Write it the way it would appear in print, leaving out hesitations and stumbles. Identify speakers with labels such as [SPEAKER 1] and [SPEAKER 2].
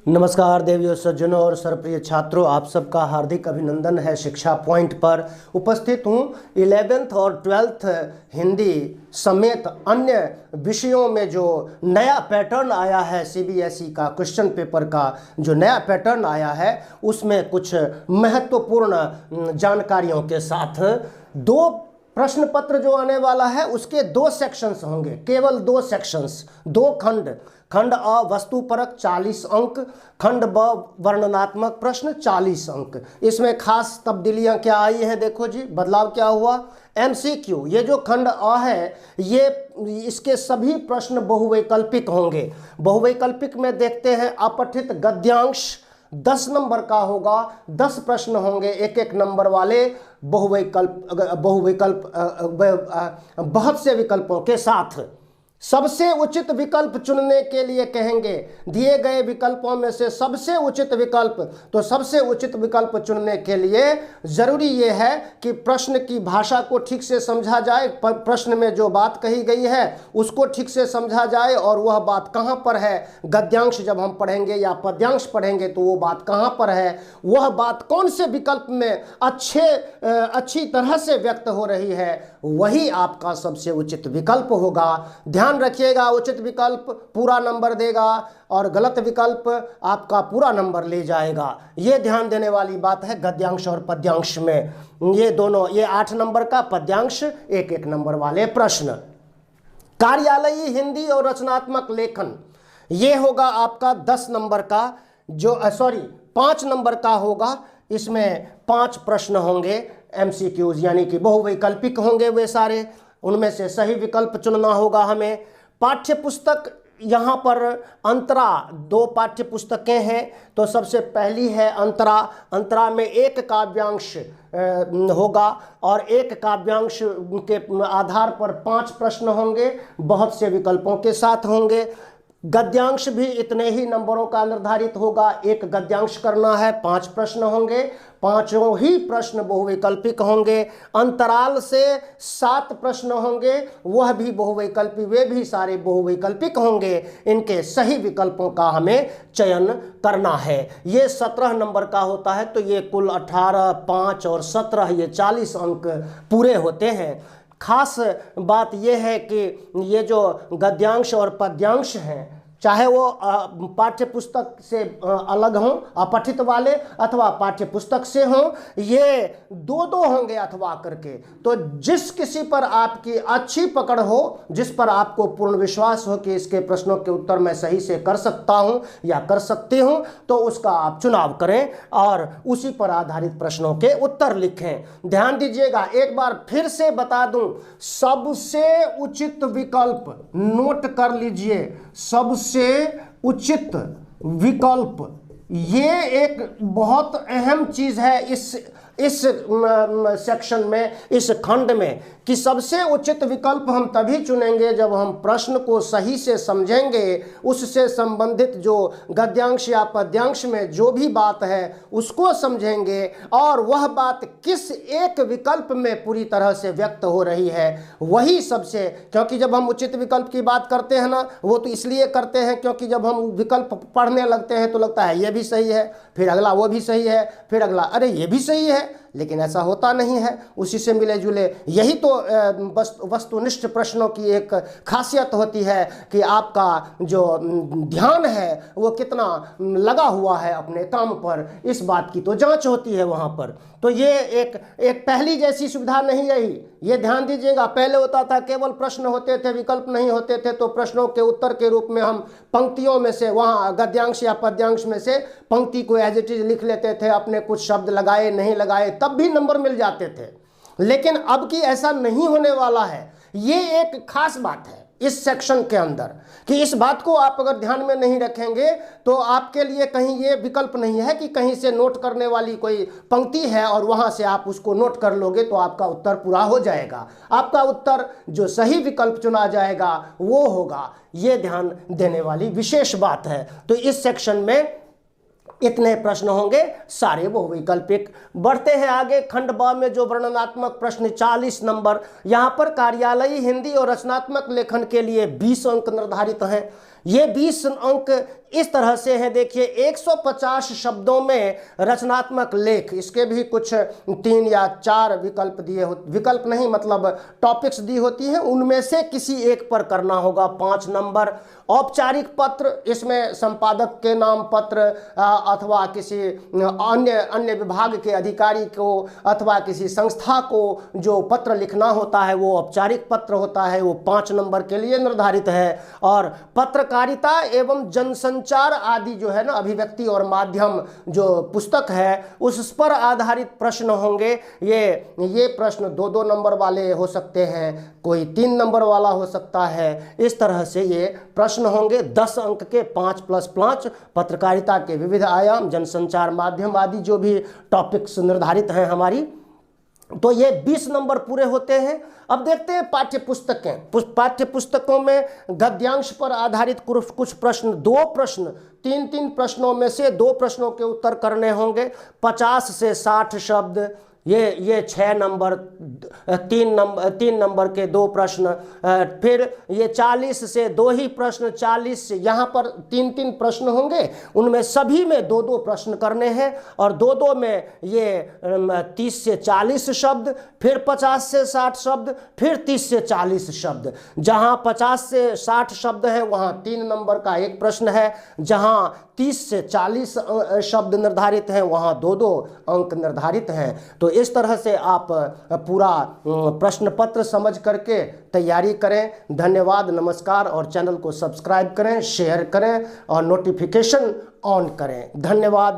[SPEAKER 1] नमस्कार देवियों, सज्जनों और सरप्रिय छात्रों, आप सबका हार्दिक अभिनंदन है। शिक्षा पॉइंट पर उपस्थित हूँ। 11th और 12th हिंदी समेत अन्य विषयों में जो नया पैटर्न आया है, सीबीएसई का क्वेश्चन पेपर का जो नया पैटर्न आया है, उसमें कुछ महत्वपूर्ण जानकारियों के साथ दो प्रश्न पत्र जो आने वाला है उसके दो सेक्शंस होंगे, केवल दो सेक्शंस, दो खंड। खंड अ वस्तुपरक 40 अंक, खंड ब वर्णनात्मक प्रश्न 40 अंक। इसमें खास तब्दीलियां क्या आई हैं, देखो जी, बदलाव क्या हुआ। एमसीक्यू, ये जो खंड अ है, ये इसके सभी प्रश्न बहुवैकल्पिक होंगे। बहुवैकल्पिक में देखते हैं, अपठित गद्यांश 10 नंबर का होगा, 10 प्रश्न होंगे एक एक नंबर वाले, बहुविकल्प बहुत से विकल्पों के साथ। सबसे उचित विकल्प चुनने के लिए कहेंगे, दिए गए विकल्पों में से सबसे उचित विकल्प। तो सबसे उचित विकल्प चुनने के लिए जरूरी ये है कि प्रश्न की भाषा को ठीक से समझा जाए, प्रश्न में जो बात कही गई है उसको ठीक से समझा जाए, और वह बात कहाँ पर है। गद्यांश जब हम पढ़ेंगे या पद्यांश पढ़ेंगे तो वो बात कहाँ पर है, वह बात कौन से विकल्प में अच्छी तरह से व्यक्त हो रही है, वही आपका सबसे उचित विकल्प होगा। ध्यान रखिएगा, उचित विकल्प पूरा नंबर देगा और गलत विकल्प आपका पूरा नंबर ले जाएगा। ये ध्यान देने वाली बात है गद्यांश और पद्यांश में। ये दोनों, ये 8 नंबर का पद्यांश, एक एक नंबर वाले प्रश्न। कार्यालयी हिंदी और रचनात्मक लेखन, ये होगा आपका 10 नंबर का, जो 5 नंबर का होगा। इसमें 5 प्रश्न होंगे एमसीक्यूज, यानी कि बहुवैकल्पिक होंगे वे सारे। उनमें से सही विकल्प चुनना होगा हमें। पाठ्य पुस्तक, यहाँ पर अंतरा 2 पाठ्य पुस्तकें हैं। तो सबसे पहली है अंतरा। अंतरा में एक काव्यांश होगा और एक काव्यांश के आधार पर 5 प्रश्न होंगे, बहुत से विकल्पों के साथ होंगे। गद्यांश भी इतने ही नंबरों का निर्धारित होगा, एक गद्यांश करना है, 5 प्रश्न होंगे, पांचों ही प्रश्न बहुवैकल्पिक होंगे। अंतराल से 7 प्रश्न होंगे, वह भी बहुवैकल्पिक, वे भी सारे बहुवैकल्पिक होंगे। इनके सही विकल्पों का हमें चयन करना है। ये 17 नंबर का होता है, तो ये कुल 18, 5 और 17, ये 40 अंक पूरे होते हैं। खास बात यह है कि ये जो गद्यांश और पद्यांश हैं, चाहे वो पाठ्य पुस्तक से अलग हों, अपठित वाले, अथवा पाठ्य पुस्तक से हों, ये 2-2 होंगे अथवा करके। तो जिस किसी पर आपकी अच्छी पकड़ हो, जिस पर आपको पूर्ण विश्वास हो कि इसके प्रश्नों के उत्तर मैं सही से कर सकता हूं या कर सकती हूं, तो उसका आप चुनाव करें और उसी पर आधारित प्रश्नों के उत्तर लिखें। ध्यान दीजिएगा, एक बार फिर से बता दूं, सबसे उचित विकल्प नोट कर लीजिए, सबसे उचित विकल्प, ये एक बहुत अहम चीज है इस सेक्शन में, इस खंड में, कि सबसे उचित विकल्प हम तभी चुनेंगे जब हम प्रश्न को सही से समझेंगे, उससे संबंधित जो गद्यांश या पद्यांश में जो भी बात है उसको समझेंगे, और वह बात किस एक विकल्प में पूरी तरह से व्यक्त हो रही है, वही सबसे। क्योंकि जब हम उचित विकल्प की बात करते हैं ना, वो तो इसलिए करते हैं क्योंकि जब हम विकल्प पढ़ने लगते हैं तो लगता है ये भी सही है, फिर अगला वो भी सही है, फिर अगला अरे ये भी सही है, लेकिन ऐसा होता नहीं है। उसी से मिले जुले, यही तो वस्तुनिष्ठ प्रश्नों की एक खासियत होती है कि आपका जो ध्यान है वो कितना लगा हुआ है अपने काम पर, इस बात की तो जांच होती है वहाँ पर। तो ये एक पहली जैसी सुविधा नहीं रही, ये ध्यान दीजिएगा। पहले होता था केवल प्रश्न होते थे, विकल्प नहीं होते थे, तो प्रश्नों के उत्तर के रूप में हम पंक्तियों में से, वहाँ गद्यांश या पद्यांश में से पंक्ति को एज इट इज लिख लेते थे, अपने कुछ शब्द लगाए नहीं लगाए तब भी नंबर मिल जाते थे। लेकिन अब की ऐसा नहीं होने वाला है। ये एक खास बात है इस सेक्शन के अंदर, कि इस बात को आप अगर ध्यान में नहीं रखेंगे तो आपके लिए कहीं ये विकल्प नहीं है कि कहीं से नोट करने वाली कोई पंक्ति है और वहां से आप उसको नोट कर लोगे तो आपका उत्तर पूरा हो जाएगा। आपका उत्तर जो सही विकल्प चुना जाएगा वो होगा। ये ध्यान देने वाली विशेष बात है। तो इस सेक्शन में इतने प्रश्न होंगे, सारे बहुवैकल्पिक। बढ़ते हैं आगे, खंड ब में जो वर्णनात्मक प्रश्न 40 नंबर, यहाँ पर कार्यालयी हिंदी और रचनात्मक लेखन के लिए 20 अंक निर्धारित हैं। ये 20 अंक इस तरह से है। देखिए 150 शब्दों में रचनात्मक लेख, इसके भी कुछ 3 या 4 विकल्प दिए हो, विकल्प नहीं मतलब टॉपिक्स दी होती हैं, उनमें से किसी एक पर करना होगा 5 नंबर। औपचारिक पत्र, इसमें संपादक के नाम पत्र अथवा किसी अन्य विभाग के अधिकारी को अथवा किसी संस्था को जो पत्र लिखना होता है वो औपचारिक पत्र होता है, वो 5 नंबर के लिए निर्धारित है। और पत्रकारिता एवं जनसंचार आदि जो है ना, अभिव्यक्ति और माध्यम जो पुस्तक है उस पर आधारित प्रश्न होंगे। ये प्रश्न 2-2 नंबर वाले हो सकते हैं, कोई 3 नंबर वाला हो सकता है। इस तरह से ये प्रश्न होंगे 10 अंक के 5+5। पत्रकारिता के विविध आयाम, जनसंचार माध्यम आदि जो भी टॉपिक्स निर्धारित हैं हमारी, तो ये 20 नंबर पूरे होते हैं। अब देखते हैं पाठ्य पुस्तकें। पाठ्य पुस्तकों में गद्यांश पर आधारित कुछ प्रश्न, 2 प्रश्न, 3-3 प्रश्नों में से 2 प्रश्नों के उत्तर करने होंगे। 50 से 60 शब्द, ये 6 नंबर, 3 नंबर के 2 प्रश्न। फिर ये 40 से 2 ही प्रश्न, 40 से यहाँ पर 3-3 प्रश्न होंगे, उनमें सभी में 2-2 प्रश्न करने हैं। और 2-2 में ये 30 से 40 शब्द, फिर 50 से 60 शब्द, फिर 30 से 40 शब्द। जहाँ 50 से 60 शब्द हैं वहाँ 3 नंबर का 1 प्रश्न है, जहाँ 30 से 40 शब्द निर्धारित हैं वहाँ 2-2 अंक निर्धारित हैं। तो इस तरह से आप पूरा प्रश्न पत्र समझ करके तैयारी करें। धन्यवाद, नमस्कार। और चैनल को सब्सक्राइब करें, शेयर करें और नोटिफिकेशन ऑन करें। धन्यवाद।